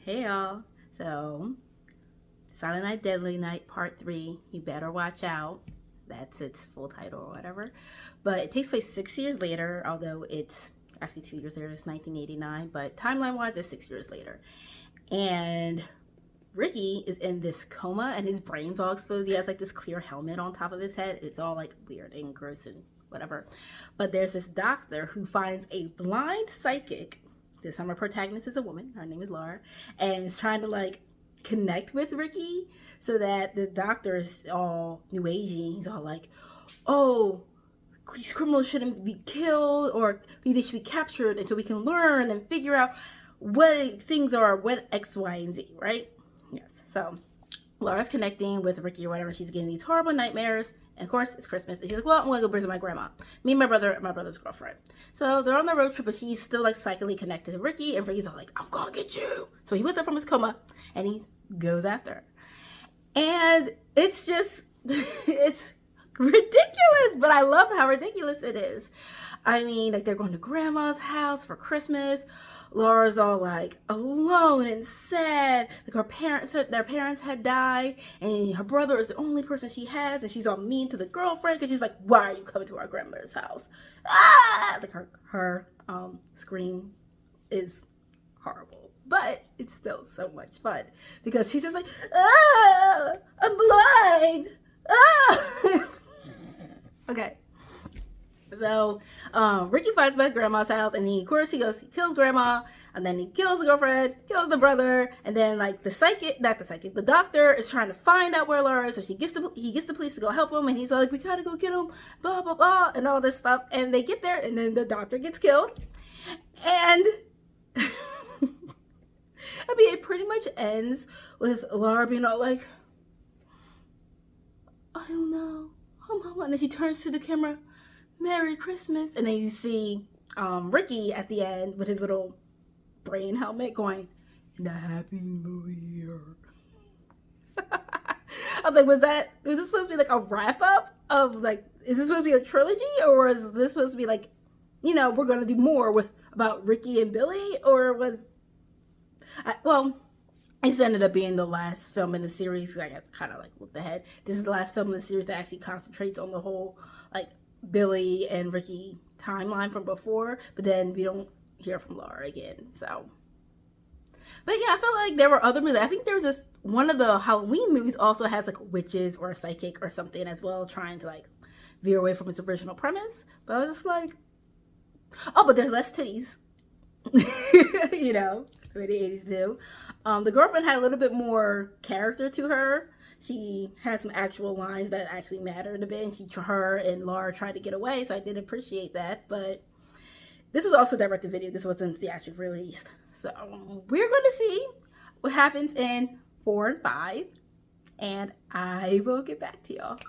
Hey y'all. So, Silent Night, Deadly Night Part 3, You Better Watch Out. That's its full title or whatever. But it takes place 6 years later, although it's actually 2 years later. It's 1989, but timeline wise, it's 6 years later. And Ricky is in this coma and his brain's all exposed. He has like this clear helmet on top of his head. It's all like weird and gross and whatever. But there's this doctor who finds a blind psychic. This time our protagonist is a woman. Her name is Laura. And is trying to like connect with Ricky so that the doctor is all new agey. He's all like, oh, these criminals shouldn't be killed or they should be captured until we can learn and figure out what things are, what X, Y, and Z, right? Yes. So Laura's connecting with Ricky or whatever. She's getting these horrible nightmares. And of course, it's Christmas. And she's like, well, I'm going to go visit my grandma. Me and my brother and my brother's girlfriend. So they're on the road trip, but she's still like psychically connected to Ricky. And Ricky's all like, I'm going to get you. So he wakes up from his coma and he goes after her. And it's just, it's ridiculous. But I love how ridiculous it is. I mean, like they're going to grandma's house for Christmas. Laura's all like alone and sad. Like their parents had died, and her brother is the only person she has, and she's all mean to the girlfriend because she's like, "Why are you coming to our grandmother's house?" Ah! Like her scream is horrible, but it's still so much fun because she's just like, "Ah, I'm blind." Ah. Okay. So, Ricky finds my grandma's house, and he kills grandma, and then he kills the girlfriend, kills the brother, and then like the doctor is trying to find out where Laura is, so he gets the police to go help him, and he's all like, we gotta go get him, blah blah blah, and all this stuff, and they get there, and then the doctor gets killed, and I mean, it pretty much ends with Laura being all like, I don't know, oh mama, and then she turns to the camera, Merry Christmas. And then you see Ricky at the end with his little brain helmet going, in a happy new year. I'm like, was this supposed to be like a wrap up of like, is this supposed to be a trilogy, or is this supposed to be like, you know, we're going to do more about Ricky and Billy, or this ended up being the last film in the series. I got kind of like, what the heck? This is the last film in the series that actually concentrates on the whole like Billy and Ricky timeline from before, but then we don't hear from Laura again. So, but yeah, I feel like there were other movies. I think there was this one of the Halloween movies also has like witches or a psychic or something as well, trying to like veer away from its original premise. But I was just like, oh, but there's less titties. You know, the way the 80s do. The girlfriend had a little bit more character to her. She had some actual lines that actually mattered a bit, and her and Laura tried to get away, so I did appreciate that. But this was also direct-to-video. This wasn't theatrical release. So we're going to see what happens in 4 and 5, and I will get back to y'all.